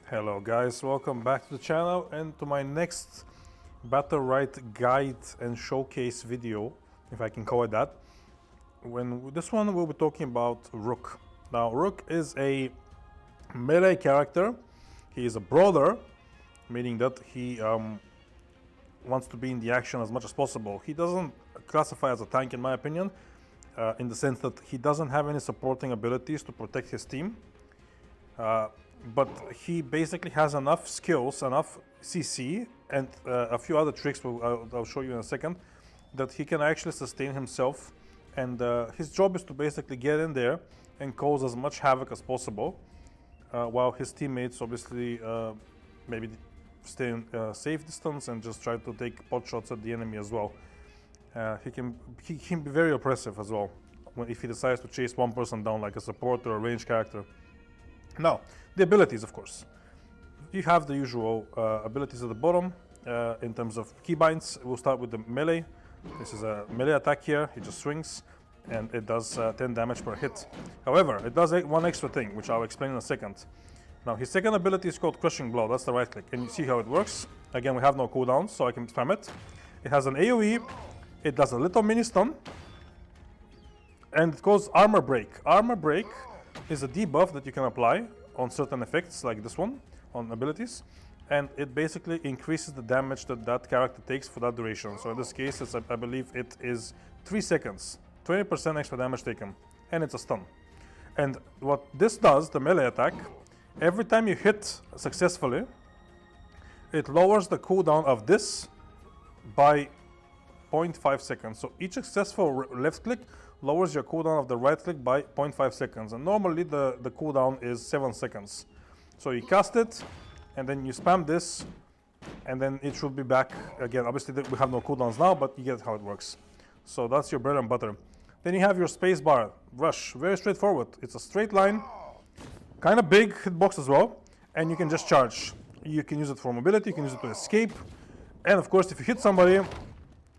Hello guys, welcome back to the channel and to my next Battlerite guide and showcase video, if I can call it that. This one we'll be talking about Rook. Now Rook is a melee character. He is a brawler, meaning that he wants to be in the action as much as possible. He doesn't classify as a tank in my opinion, in the sense that he doesn't have any supporting abilities to protect his team. But he basically has enough skills, enough CC, and a few other tricks I'll show you in a second, that he can actually sustain himself. And his job is to basically get in there and cause as much havoc as possible, while his teammates obviously maybe stay in safe distance and just try to take pot shots at the enemy as well. He can be very oppressive as well if he decides to chase one person down like a support or a range character. Now, the abilities, of course. You have the usual abilities at the bottom in terms of keybinds. We'll start with the melee. This is a melee attack here. He just swings and it does 10 damage per hit. However, it does one extra thing, which I'll explain in a second. Now, his second ability is called Crushing Blow. That's the right click. And you see how it works. Again, we have no cooldown, so I can spam it. It has an AoE. It does a little mini stun. And it goes Armor Break. Armor Break is a debuff that you can apply on certain effects like this one, on abilities, and it basically increases the damage that character takes for that duration. So in this case, I believe it is 3 seconds, 20% extra damage taken, and it's a stun. And what this does, the melee attack, every time you hit successfully, it lowers the cooldown of this by 0.5 seconds. So each successful left click lowers your cooldown of the right click by 0.5 seconds. And normally the cooldown is 7 seconds. So you cast it, and then you spam this, and then it should be back again. Obviously we have no cooldowns now, but you get how it works. So that's your bread and butter. Then you have your space bar, rush, very straightforward. It's a straight line, kind of big hitbox as well, and you can just charge. You can use it for mobility, you can use it to escape. And of course, if you hit somebody,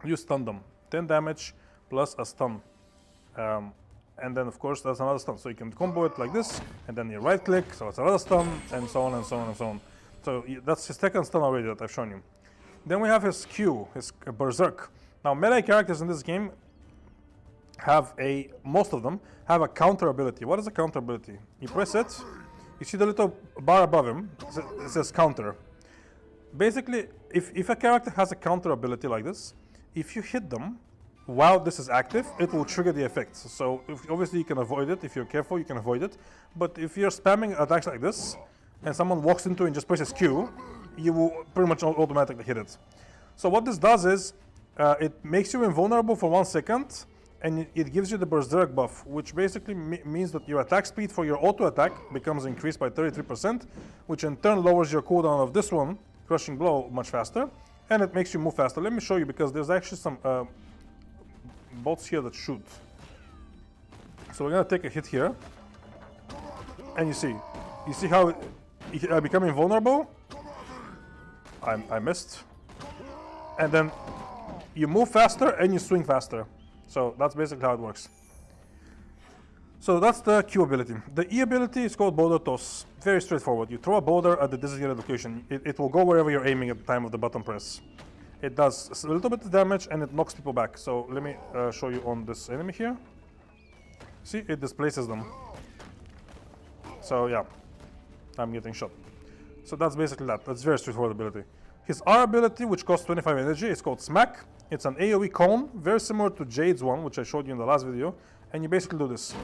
you stun them. 10 damage plus a stun. And then of course that's another stun. So you can combo it like this, and then you right click, so it's another stun, and so on and so on and so on. So that's his second stun already that I've shown you. Then we have his Q, his Berserk. Now melee characters in this game have most of them have a counter ability. What is a counter ability? You press it, you see the little bar above him, it says counter. Basically, if a character has a counter ability like this, if you hit them while this is active, it will trigger the effect. So obviously you can avoid it. If you're careful, you can avoid it. But if you're spamming attacks like this, and someone walks into it and just presses Q, you will pretty much automatically hit it. So what this does is, it makes you invulnerable for 1 second, and it gives you the Berserk buff, which basically means that your attack speed for your auto attack becomes increased by 33%, which in turn lowers your cooldown of this one, Crushing Blow, much faster, and it makes you move faster. Let me show you, because there's actually some bots here that shoot. So we're gonna take a hit here, and you see how I become invulnerable. I missed, and then you move faster and you swing faster. So that's basically how it works. So that's the Q ability. The E ability is called Boulder Toss. Very straightforward. You throw a boulder at the designated location. It will go wherever you're aiming at the time of the button press. It does a little bit of damage and it knocks people back. So let me show you on this enemy here. See, it displaces them. So yeah, I'm getting shot. So that's basically that. That's very straightforward ability. His R ability, which costs 25 energy, is called Smack. It's an AoE cone, very similar to Jade's one, which I showed you in the last video. And you basically do this.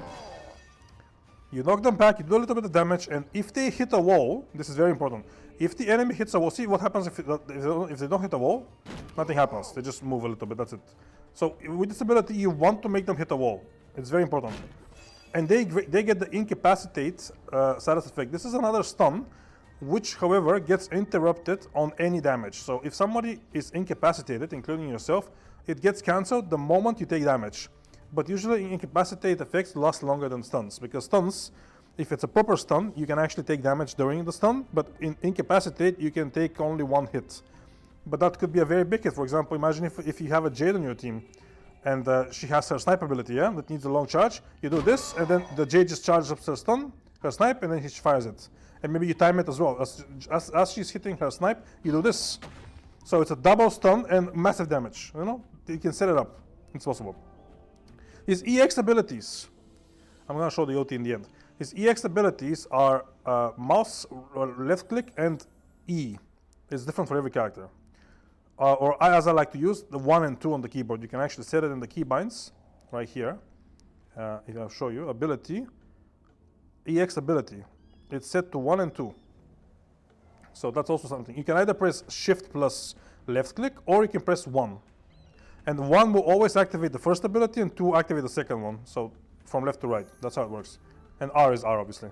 You knock them back, you do a little bit of damage, and if they hit a wall, this is very important. If the enemy hits a wall, see what happens if they don't hit a wall? Nothing happens. They just move a little bit, that's it. So with this ability, you want to make them hit a wall. It's very important. And they get the Incapacitate status effect. This is another stun, which, however, gets interrupted on any damage. So if somebody is incapacitated, including yourself, it gets cancelled the moment you take damage. But usually incapacitate effects last longer than stuns, because stuns, if it's a proper stun, you can actually take damage during the stun, but in incapacitate, you can take only 1 hit. But that could be a very big hit. For example, imagine if you have a Jade on your team, and she has her snipe ability, yeah, that needs a long charge. You do this, and then the Jade just charges up her stun, her snipe, and then he fires it. and maybe you time it as well. As she's hitting her snipe, you do this. So it's a double stun and massive damage. You know, you can set it up. It's possible. His EX abilities. I'm gonna show the OT in the end. His EX abilities are mouse, left click, and E. It's different for every character. Or as I like to use, the 1 and 2 on the keyboard. You can actually set it in the keybinds right here. I'll show you. Ability, EX ability. It's set to 1 and 2. So that's also something. You can either press Shift plus left click, or you can press 1. And 1 will always activate the first ability, and 2 activate the second one. So from left to right. That's how it works. And R is R, obviously.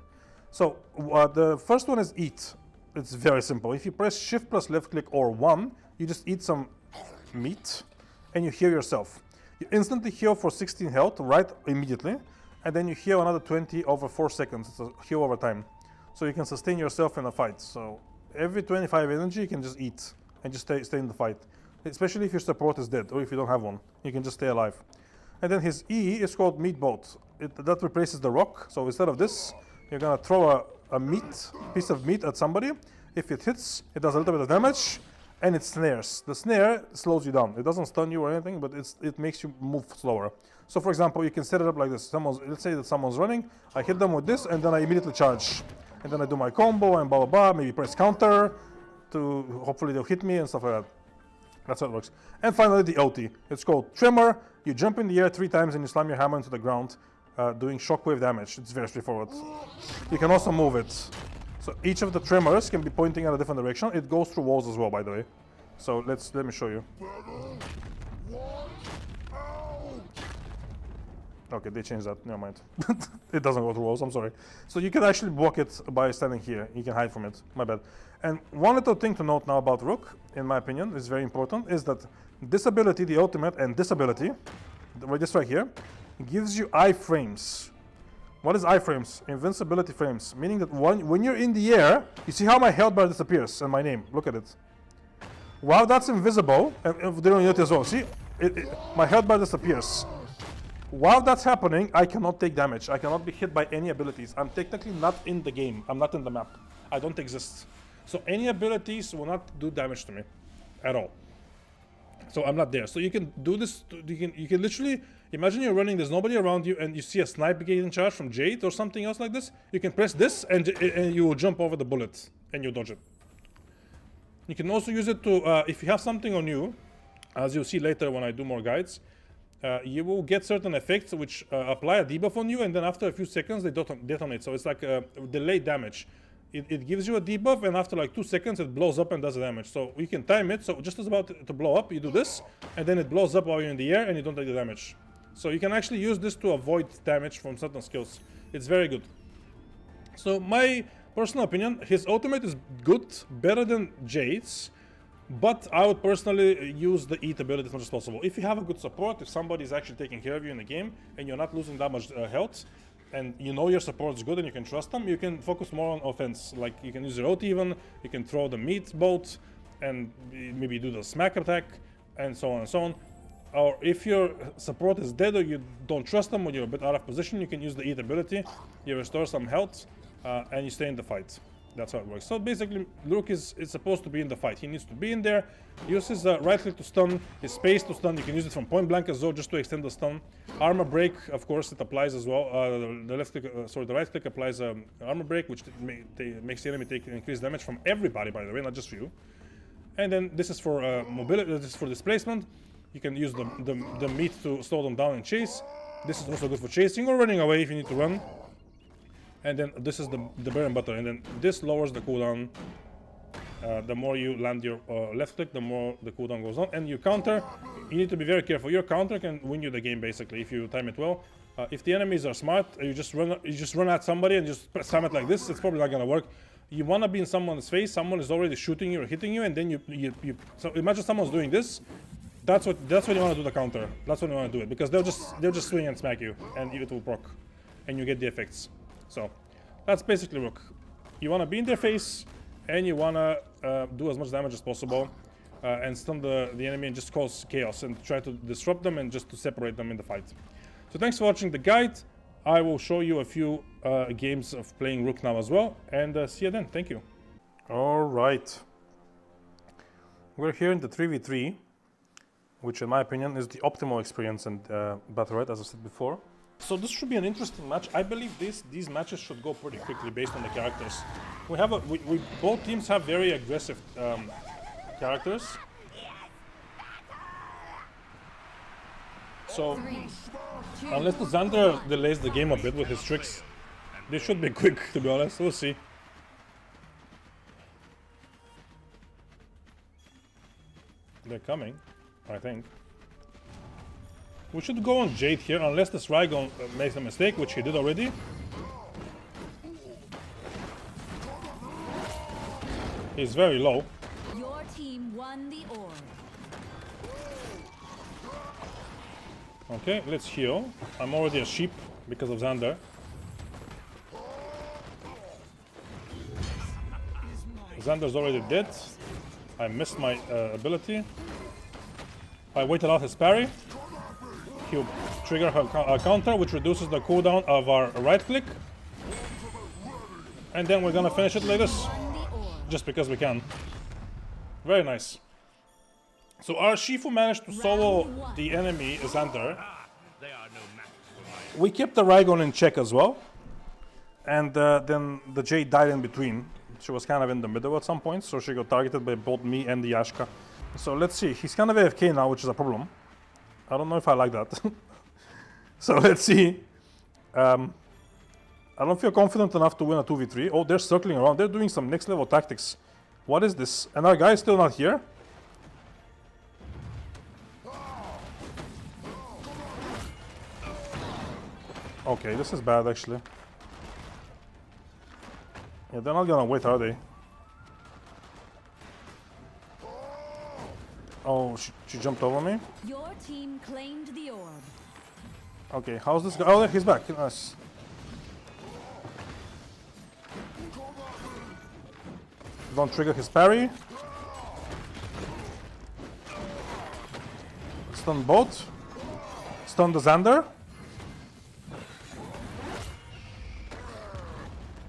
So the first one is eat. It's very simple. If you press Shift plus left click or 1, you just eat some meat and you heal yourself. You instantly heal for 16 health right immediately, and then you heal another 20 over 4 seconds. It's a heal over time. So you can sustain yourself in a fight. So every 25 energy you can just eat and just stay in the fight. Especially if your support is dead or if you don't have one. You can just stay alive. And then his E is called Meat Bolt. That replaces the rock. So instead of this, you're gonna throw a piece of meat at somebody. If it hits, it does a little bit of damage, and it snares. The snare slows you down. It doesn't stun you or anything, but it makes you move slower. So for example, you can set it up like this. Let's say that someone's running, I hit them with this, and then I immediately charge. And then I do my combo and blah, blah, blah, maybe press counter to hopefully they'll hit me and stuff like that. That's how it works. And finally, the OT. It's called Tremor. You jump in the air 3 times and you slam your hammer into the ground, doing shockwave damage. It's very straightforward. You can also move it. So each of the tremors can be pointing in a different direction. It goes through walls as well, by the way. So let me show you. Okay, they changed that. Never mind. It doesn't go through walls. I'm sorry. So you can actually block it by standing here. You can hide from it. My bad. And one little thing to note now about Rook, in my opinion, is very important, is that this ability, the ultimate, and this ability, this right here, gives you iframes. What is iframes? Invincibility frames. Meaning that when you're in the air, you see how my health bar disappears and my name. Look at it. While that's invisible, and they don't need it as well. See, my health bar disappears. While that's happening, I cannot take damage. I cannot be hit by any abilities. I'm technically not in the game. I'm not in the map. I don't exist. So any abilities will not do damage to me at all. So I'm not there. So you can do this. You can literally imagine you're running. There's nobody around you, and you see a sniper getting charged from Jade or something else like this. You can press this, and you will jump over the bullet, and you dodge it. You can also use it to if you have something on you, as you'll see later when I do more guides. You will get certain effects which apply a debuff on you, and then after a few seconds they detonate. So it's like a delayed damage. It gives you a debuff, and after like 2 seconds it blows up and does the damage. So you can time it. So just as about to blow up, you do this, and then it blows up while you're in the air, and you don't take the damage. So you can actually use this to avoid damage from certain skills. It's very good. So my personal opinion, his ultimate is good, better than Jade's. But I would personally use the eat ability as much as possible. If you have a good support, if somebody is actually taking care of you in the game, and you're not losing that much health, and you know your support is good and you can trust them, you can focus more on offense. Like you can use your ult even, you can throw the meat bolt, and maybe do the smack attack, and so on and so on. Or if your support is dead or you don't trust them, or you're a bit out of position, you can use the eat ability, you restore some health, and you stay in the fight. That's how it works. So basically, Rook is supposed to be in the fight. He needs to be in there. Use his right click to stun, his space to stun. You can use it from point blank as well, just to extend the stun. Armor break, of course, it applies as well. The left click, the right click applies armor break, which makes the enemy take increased damage from everybody, by the way, not just for you. And then this is for mobility. This is for displacement. You can use the meat to slow them down and chase. This is also good for chasing or running away if you need to run. And then this is the bread and butter, and then this lowers the cooldown. The more you land your left click, the more the cooldown goes on. And your counter, you need to be very careful. Your counter can win you the game basically if you time it well. If the enemies are smart, you just run at somebody and just slam it like this. It's probably not gonna work. You wanna be in someone's face. Someone is already shooting you or hitting you, and then you. So imagine someone's doing this. That's what you wanna do the counter. That's when you wanna do it, because they'll just swing and smack you, and it will proc, and you get the effects. So that's basically Rook. You want to be in their face, and you want to do as much damage as possible, and stun the enemy and just cause chaos and try to disrupt them and just to separate them in the fight. So thanks for watching the guide. I will show you a few games of playing Rook now as well, and see you then. Thank you. All right. We're here in the 3v3, which in my opinion is the optimal experience in Battlerite, as I said before. So this should be an interesting match. I believe these matches should go pretty quickly based on the characters. We have both teams have very aggressive characters. So unless the Xander delays the game a bit with his tricks, they should be quick, to be honest. We'll see. They're coming, I think. We should go on Jade here, unless this Rygon makes a mistake, which he did already. He's very low. Your team won the orb. Okay, let's heal. I'm already a sheep because of Xander. Xander's already dead. I missed my ability. I waited out his parry. He'll trigger a counter, which reduces the cooldown of our right click. And then we're gonna finish it like this. Just because we can. Very nice. So our Shifu managed to solo the enemy Xander. We kept the Rygon in check as well. And then the Jade died in between. She was kind of in the middle at some point, so she got targeted by both me and the Ashka. So let's see. He's kind of AFK now, which is a problem. I don't know if I like that. So let's see. I don't feel confident enough to win a 2v3. Oh, they're circling around. They're doing some next level tactics. What is this? And our guy is still not here? Okay, this is bad actually. Yeah, they're not gonna wait, are they? Oh, she jumped over me. Your team claimed the orb. Okay, how's this guy? Oh, he's back. Nice. Don't trigger his parry. Stun both. Stun the Xander.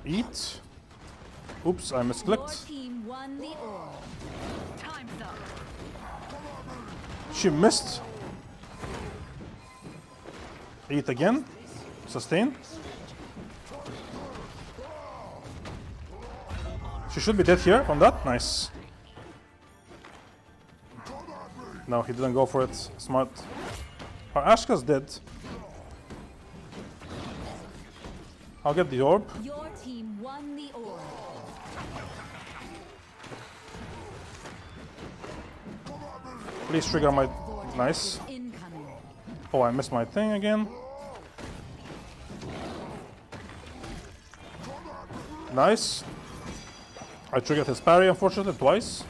Eat. Oops, I misclicked. Your team won the orb. Time's up. She missed. Eat again. Sustain. She should be dead here from that. Nice. No, he didn't go for it. Smart. Our Ashka's dead. I'll get the orb. Your team won the orb. Please trigger my... Nice. Incoming. Oh, I missed my thing again. Nice. I triggered his parry, unfortunately, twice.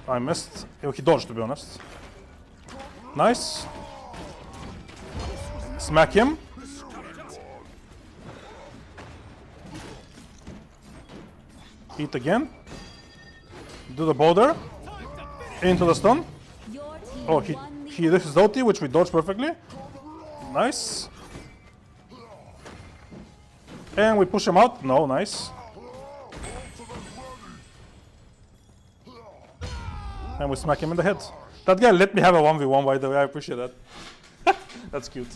I missed. Oh, he dodged, to be honest. Nice. Smack him. Eat again. Do the boulder. Into the stun. Oh, he this is ulti, which we dodged perfectly. Nice. And we push him out. No, nice. And we smack him in the head. That guy let me have a 1v1, by the way. I appreciate that. That's cute.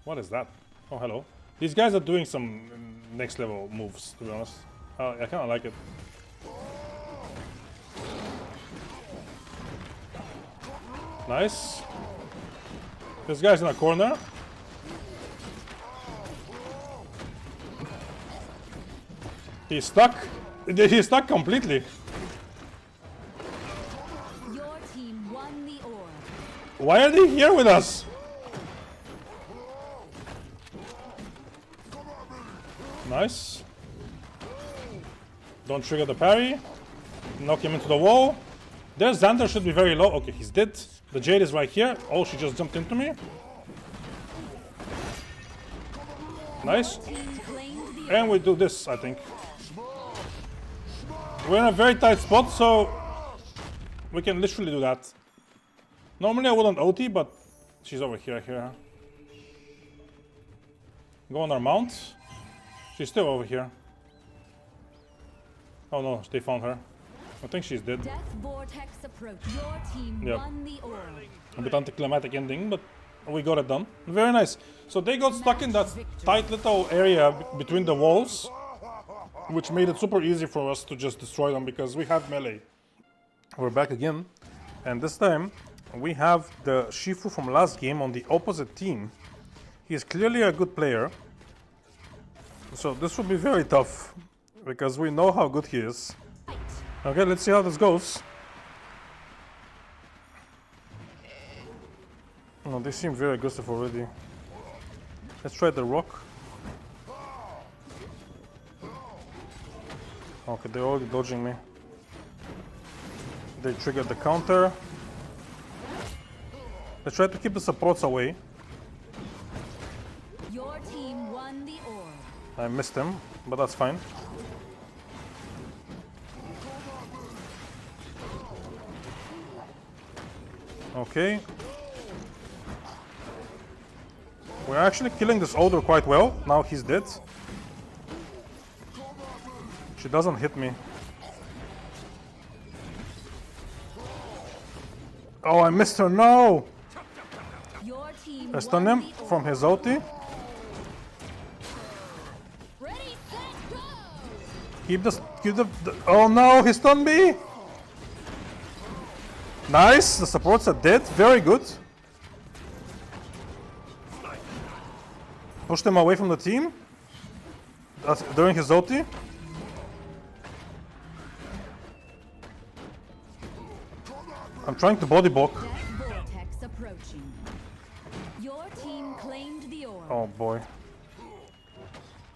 What is that? Oh, hello. These guys are doing some next level moves, to be honest. I kind of like it. Nice. This guy's in a corner. He's stuck. He's stuck completely. Your team won the orb. Why are they here with us? Nice. Don't trigger the parry. Knock him into the wall. Their Xander should be very low. Okay, he's dead. The Jade is right here. Oh, she just jumped into me. Nice. And we do this, I think. We're in a very tight spot, so we can literally do that. Normally I wouldn't OT, but she's over here. Go on our mount. She's still over here. Oh no, they found her. I think she's dead. Death vortex approach. Your team Yep. won the orb. A bit anticlimactic ending, but we got it done. Very nice. So they got stuck in that tight little area between the walls, which made it super easy for us to just destroy them because we have melee. We're back again, and this time we have the Shifu from last game on the opposite team. He's clearly a good player, so this will be very tough because we know how good he is. Okay, let's see how this goes. Oh, they seem very aggressive already. Let's try the Rook. Okay, they're already dodging me. They triggered the counter. Let's try to keep the supports away. Your team won the orb. I missed him, but that's fine. Okay. We're actually killing this Older quite well. Now he's dead. She doesn't hit me. Oh, I missed her. No! Your team I stunned won him the from orb. his ulti. Ready, set, go! Keep the oh no, he stunned me! Nice, the supports are dead. Very good. Pushed him away from the team. That's during his ulti. I'm trying to body block. Death vortex approaching. Your team claimed the orb. Oh boy.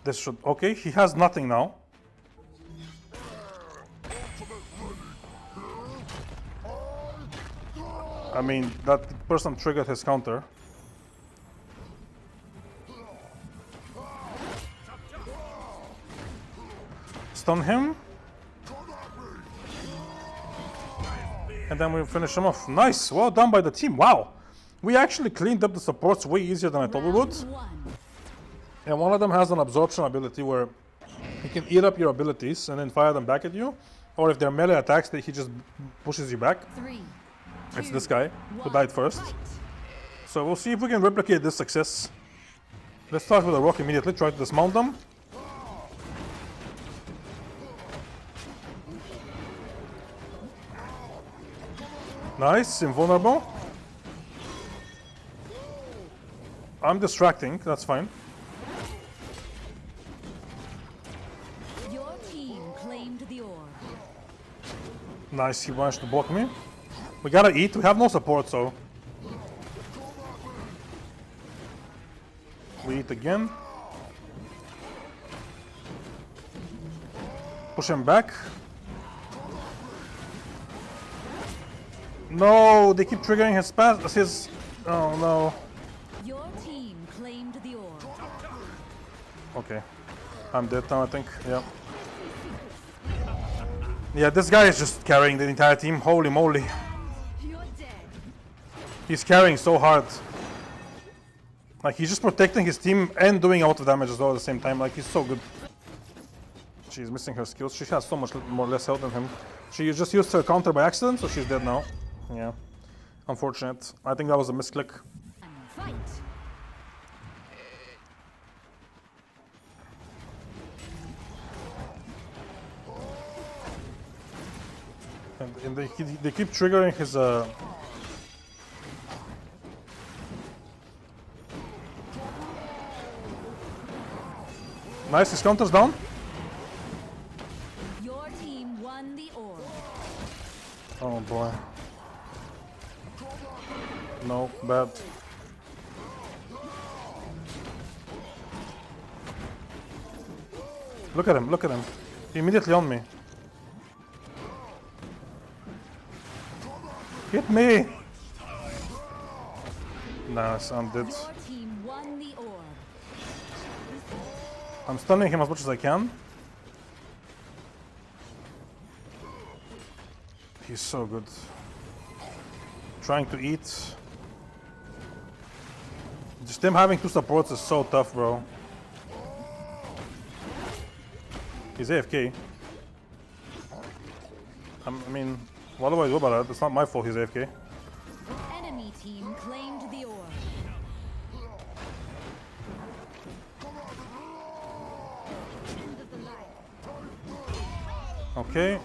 This should... Okay, he has nothing now. I mean, that person triggered his counter. Stun him. And then we finish him off. Nice, well done by the team. Wow. We actually cleaned up the supports way easier than I thought we would. Round one. And one of them has an absorption ability where he can eat up your abilities and then fire them back at you. Or if they're melee attacks, he just pushes you back. 3, It's 2, this guy who 1, died first. fight. So we'll see if we can replicate this success. Let's start with a Rook immediately, try to dismount them. Nice, invulnerable. I'm distracting, that's fine. Your team claimed the orb. Nice, he managed to block me. We gotta eat, we have no support, so... We eat again. Push him back. No, they keep triggering his... Oh no. Your team claimed the orb. Okay. I'm dead now, I think. Yeah. Yeah, this guy is just carrying the entire team. Holy moly. You're dead. He's carrying so hard. Like, he's just protecting his team and doing auto damage as well at the same time. Like, he's so good. She's missing her skills. She has so much more less health than him. She just used her counter by accident, so she's dead now. Yeah. Unfortunate. I think that was a misclick. And fight. And they keep triggering his... Nice, his counter's down. Your team won the orb. Oh boy. No, bad. Look at him, look at him. He immediately on me. Hit me! Nice, I'm dead. Your team won the orb. I'm stunning him as much as I can. He's so good. trying to eat. Just them having two supports is so tough, bro. He's AFK. I mean, what do I do about that? It's not my fault he's AFK. Enemy team claimed the orb. Okay.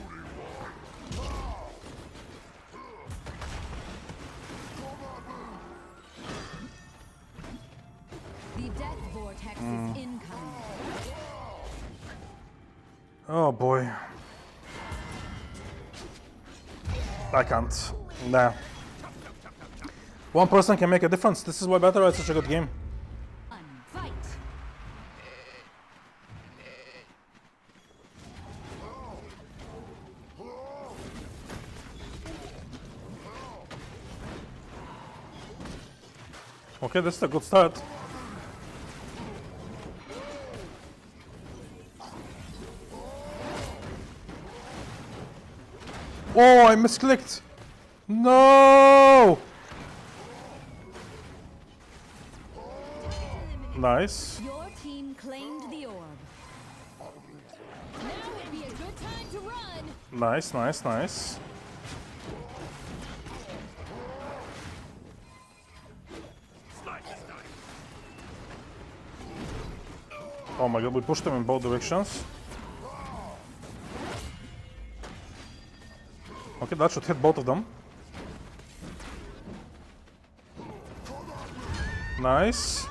The death vortex is incoming. Oh boy. I can't. Nah. One person can make a difference. This is why Battlerite is such a good game. Fight. Okay, this is a good start. Oh, I misclicked. No! Nice. Your team claimed the orb. Now would be a good time to run. Nice, nice, nice. Oh my god, we pushed them in both directions. Okay, that should hit both of them. Nice.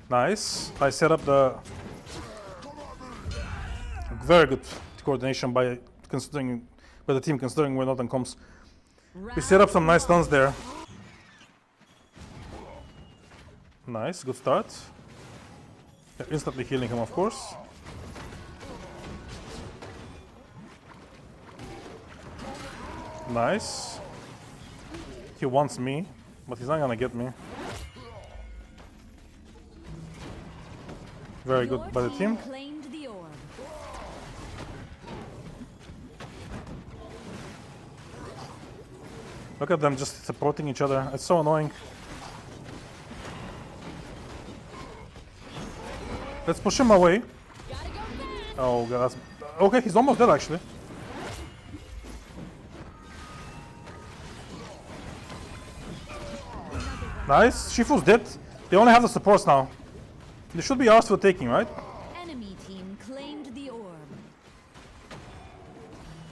Nice. I set up the very good coordination by the team considering we're not on comms. We set up some nice stuns there. Nice, good start. Instantly healing him, of course. Nice. He wants me, but he's not gonna get me. Very good by the team. Claimed the orb. Look at them just supporting each other. It's so annoying. Let's push him away. Oh god, that's... Okay, he's almost dead actually. Nice, Shifu's dead. They only have the supports now. They should be ours for taking, right? Enemy team claimed the orb.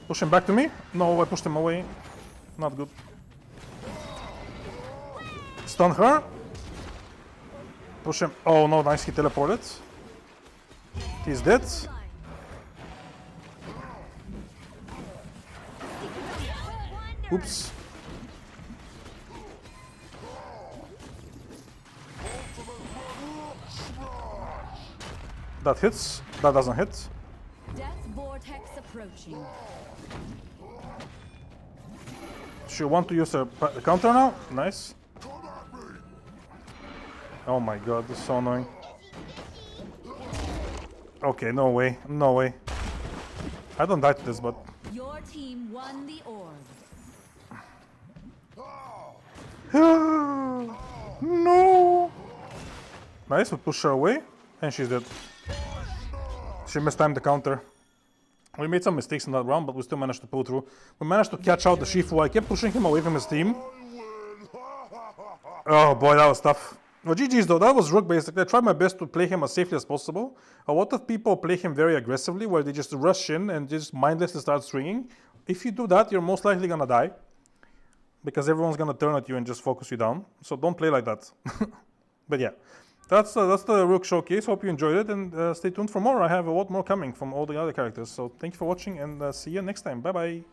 Push him back to me. No, I pushed him away. Not good. Stun her. Push him. Oh no, nice, he teleported. He's dead. Oops. That hits. That doesn't hit. Death vortex approaching. She want to use her counter now. Nice. Oh my god, this is so annoying. Okay, no way, no way. I don't die to this, but... Your team won the orb. No! Nice, we push her away, and she's dead. She mistimed the counter. We made some mistakes in that round, but we still managed to pull through. We managed to catch out the Shifu. I kept pushing him away from his team. Oh boy, that was tough. Well, GG's though, that was Rook basically. I tried my best to play him as safely as possible. A lot of people play him very aggressively, where they just rush in and just mindlessly start swinging. If you do that, you're most likely gonna die. Because everyone's gonna turn at you and just focus you down. So don't play like that. But yeah, that's the Rook showcase. Hope you enjoyed it, and stay tuned for more. I have a lot more coming from all the other characters. So thank you for watching, and see you next time. Bye bye.